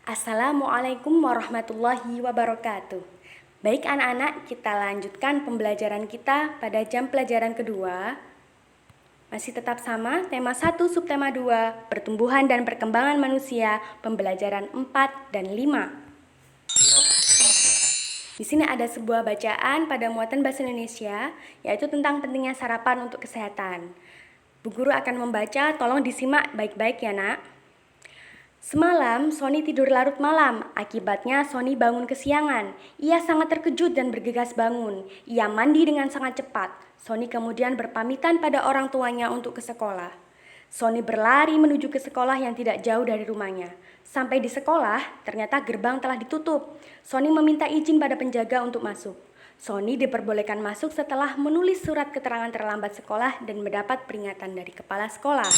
Assalamualaikum warahmatullahi wabarakatuh. Baik anak-anak, kita lanjutkan pembelajaran kita pada jam pelajaran kedua. Masih tetap sama, tema 1, subtema 2, pertumbuhan dan perkembangan manusia, pembelajaran 4 dan 5. Di sini ada sebuah bacaan pada muatan bahasa Indonesia, yaitu tentang pentingnya sarapan untuk kesehatan. Bu Guru akan membaca, tolong disimak baik-baik ya nak. Semalam, Sony tidur larut malam. Akibatnya, Sony bangun kesiangan. Ia sangat terkejut dan bergegas bangun. Ia mandi dengan sangat cepat. Sony kemudian berpamitan pada orang tuanya untuk ke sekolah. Sony berlari menuju ke sekolah yang tidak jauh dari rumahnya. Sampai di sekolah, ternyata gerbang telah ditutup. Sony meminta izin pada penjaga untuk masuk. Sony diperbolehkan masuk setelah menulis surat keterangan terlambat sekolah dan mendapat peringatan dari kepala sekolah.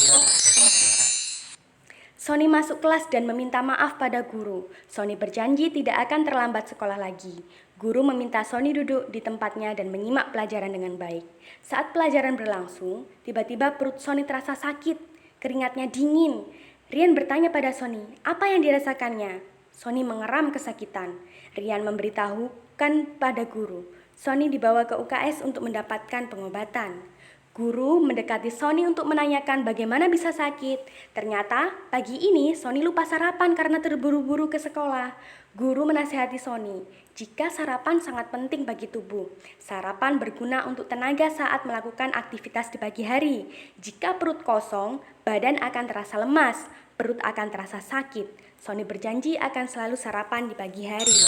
Sony masuk kelas dan meminta maaf pada guru. Sony berjanji tidak akan terlambat sekolah lagi. Guru meminta Sony duduk di tempatnya dan menyimak pelajaran dengan baik. Saat pelajaran berlangsung, tiba-tiba perut Sony terasa sakit. Keringatnya dingin. Rian bertanya pada Sony, apa yang dirasakannya? Sony mengeram kesakitan. Rian memberitahukan pada guru. Sony dibawa ke UKS untuk mendapatkan pengobatan. Guru mendekati Sony untuk menanyakan bagaimana bisa sakit. Ternyata pagi ini Sony lupa sarapan karena terburu-buru ke sekolah. Guru menasihati Sony, jika sarapan sangat penting bagi tubuh. Sarapan berguna untuk tenaga saat melakukan aktivitas di pagi hari. Jika perut kosong, badan akan terasa lemas, perut akan terasa sakit. Sony berjanji akan selalu sarapan di pagi hari.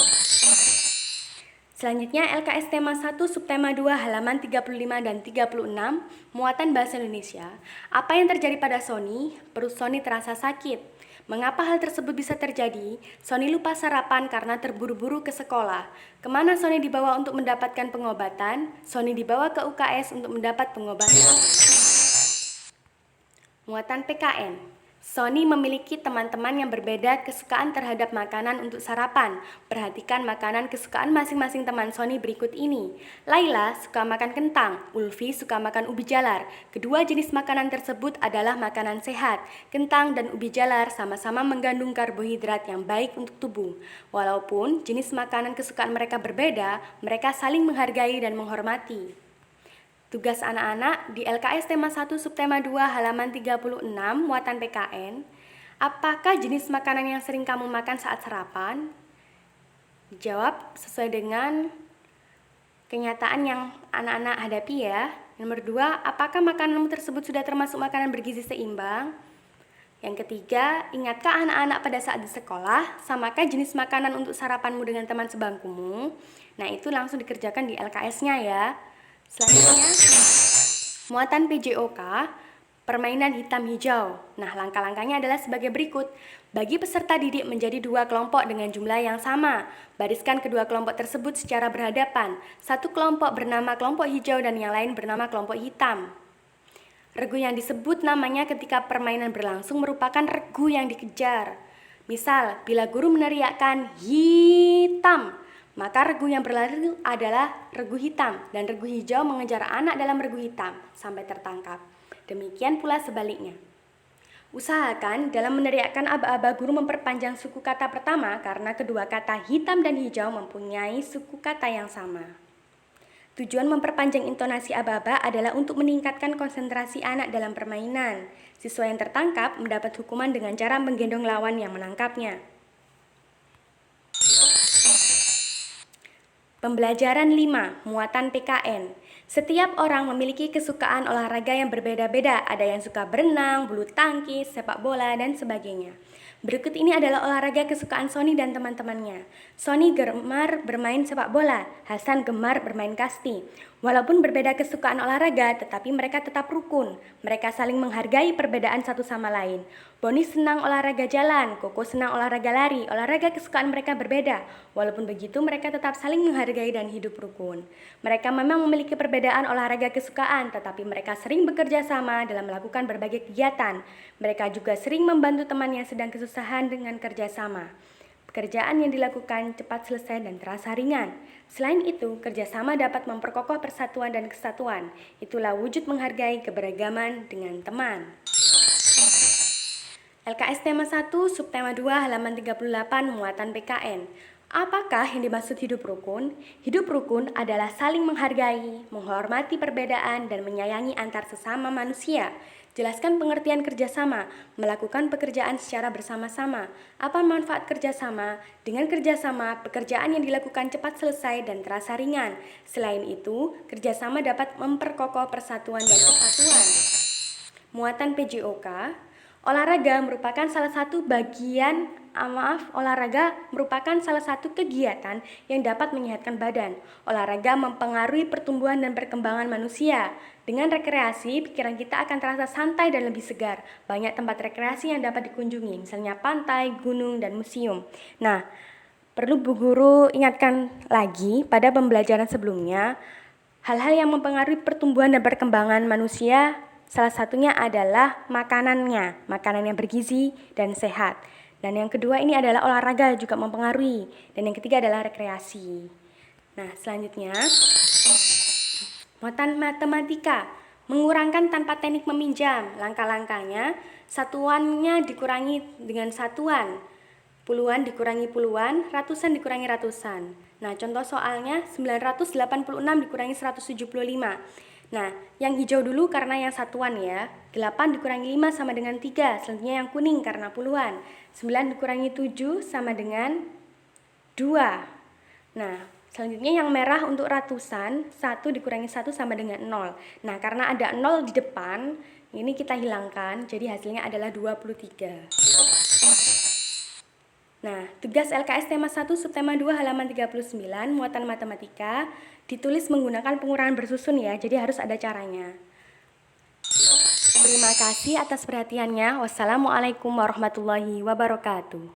Selanjutnya LKS tema 1 subtema 2 halaman 35 dan 36 muatan bahasa Indonesia. Apa yang terjadi pada Sony? Perut Sony terasa sakit. Mengapa hal tersebut bisa terjadi? Sony lupa sarapan karena terburu-buru ke sekolah. Kemana Sony dibawa untuk mendapatkan pengobatan? Sony dibawa ke UKS untuk mendapat pengobatan. Muatan PKN. Sony memiliki teman-teman yang berbeda kesukaan terhadap makanan untuk sarapan. Perhatikan makanan kesukaan masing-masing teman Sony berikut ini. Laila suka makan kentang, Ulfi suka makan ubi jalar. Kedua jenis makanan tersebut adalah makanan sehat. Kentang dan ubi jalar sama-sama mengandung karbohidrat yang baik untuk tubuh. Walaupun jenis makanan kesukaan mereka berbeda, mereka saling menghargai dan menghormati. Tugas anak-anak di LKS tema 1 subtema 2 halaman 36 muatan PKN. Apakah jenis makanan yang sering kamu makan saat sarapan? Dijawab sesuai dengan kenyataan yang anak-anak hadapi ya. Nomor 2, apakah makananmu tersebut sudah termasuk makanan bergizi seimbang? Yang ketiga, ingatkah anak-anak pada saat di sekolah, samakah jenis makanan untuk sarapanmu dengan teman sebangkumu? Nah, itu langsung dikerjakan di LKS-nya ya. Selanjutnya, muatan PJOK, permainan hitam hijau. Nah, langkah-langkahnya adalah sebagai berikut. Bagi peserta didik menjadi 2 kelompok dengan jumlah yang sama. Bariskan kedua kelompok tersebut secara berhadapan. Satu kelompok bernama kelompok hijau dan yang lain bernama kelompok hitam. Regu yang disebut namanya ketika permainan berlangsung merupakan regu yang dikejar. Misal, bila guru meneriakkan hitam, maka regu yang berlari adalah regu hitam dan regu hijau mengejar anak dalam regu hitam sampai tertangkap. Demikian pula sebaliknya. Usahakan dalam meneriakkan aba-aba guru memperpanjang suku kata pertama karena kedua kata hitam dan hijau mempunyai suku kata yang sama. Tujuan memperpanjang intonasi aba-aba adalah untuk meningkatkan konsentrasi anak dalam permainan. Siswa yang tertangkap mendapat hukuman dengan cara menggendong lawan yang menangkapnya. Pembelajaran 5, muatan PKN. Setiap orang memiliki kesukaan olahraga yang berbeda-beda. Ada yang suka berenang, bulu tangkis, sepak bola, dan sebagainya. Berikut ini adalah olahraga kesukaan Sony dan teman-temannya. Sony gemar bermain sepak bola, Hasan gemar bermain kasti. Walaupun berbeda kesukaan olahraga, tetapi mereka tetap rukun. Mereka saling menghargai perbedaan satu sama lain. Boni senang olahraga jalan, Koko senang olahraga lari. Olahraga kesukaan mereka berbeda. Walaupun begitu, mereka tetap saling menghargai dan hidup rukun. Mereka memang memiliki perbedaan olahraga kesukaan, tetapi mereka sering bekerja sama dalam melakukan berbagai kegiatan. Mereka juga sering membantu teman yang sedang kesusahan dengan kerjasama. Pekerjaan yang dilakukan cepat selesai dan terasa ringan. Selain itu, kerjasama dapat memperkokoh persatuan dan kesatuan. Itulah wujud menghargai keberagaman dengan teman. LKS tema 1, subtema 2, halaman 38, muatan PKN. Apakah yang dimaksud hidup rukun? Hidup rukun adalah saling menghargai, menghormati perbedaan, dan menyayangi antar sesama manusia. Jelaskan pengertian kerjasama, melakukan pekerjaan secara bersama-sama. Apa manfaat kerjasama? Dengan kerjasama, pekerjaan yang dilakukan cepat selesai dan terasa ringan. Selain itu, kerjasama dapat memperkokoh persatuan dan kesatuan. Muatan PJOK, olahraga merupakan salah satu kegiatan yang dapat menyehatkan badan. Olahraga mempengaruhi pertumbuhan dan perkembangan manusia. Dengan rekreasi, pikiran kita akan terasa santai dan lebih segar. Banyak tempat rekreasi yang dapat dikunjungi, misalnya pantai, gunung, dan museum. Nah, perlu Bu Guru ingatkan lagi pada pembelajaran sebelumnya, hal-hal yang mempengaruhi pertumbuhan dan perkembangan manusia salah satunya adalah makanan yang bergizi dan sehat. Dan yang kedua ini adalah olahraga juga mempengaruhi. Dan yang ketiga adalah rekreasi. Nah, selanjutnya, muatan matematika, mengurangkan tanpa teknik meminjam. Langkah-langkahnya, satuannya dikurangi dengan satuan. Puluhan dikurangi puluhan, ratusan dikurangi ratusan. Nah, contoh soalnya 986 dikurangi 175. Nah, yang hijau dulu karena yang satuan ya. 8 dikurangi 5 sama dengan 3. Selanjutnya yang kuning karena puluhan. 9 dikurangi 7 sama dengan 2. Nah, selanjutnya yang merah untuk ratusan. 1 dikurangi 1 sama dengan 0. Nah, karena ada 0 di depan, ini kita hilangkan. Jadi hasilnya adalah 23. Nah, tugas LKS tema 1 subtema 2 halaman 39 muatan matematika ditulis menggunakan pengurangan bersusun ya, jadi harus ada caranya. Terima kasih atas perhatiannya. Wassalamualaikum warahmatullahi wabarakatuh.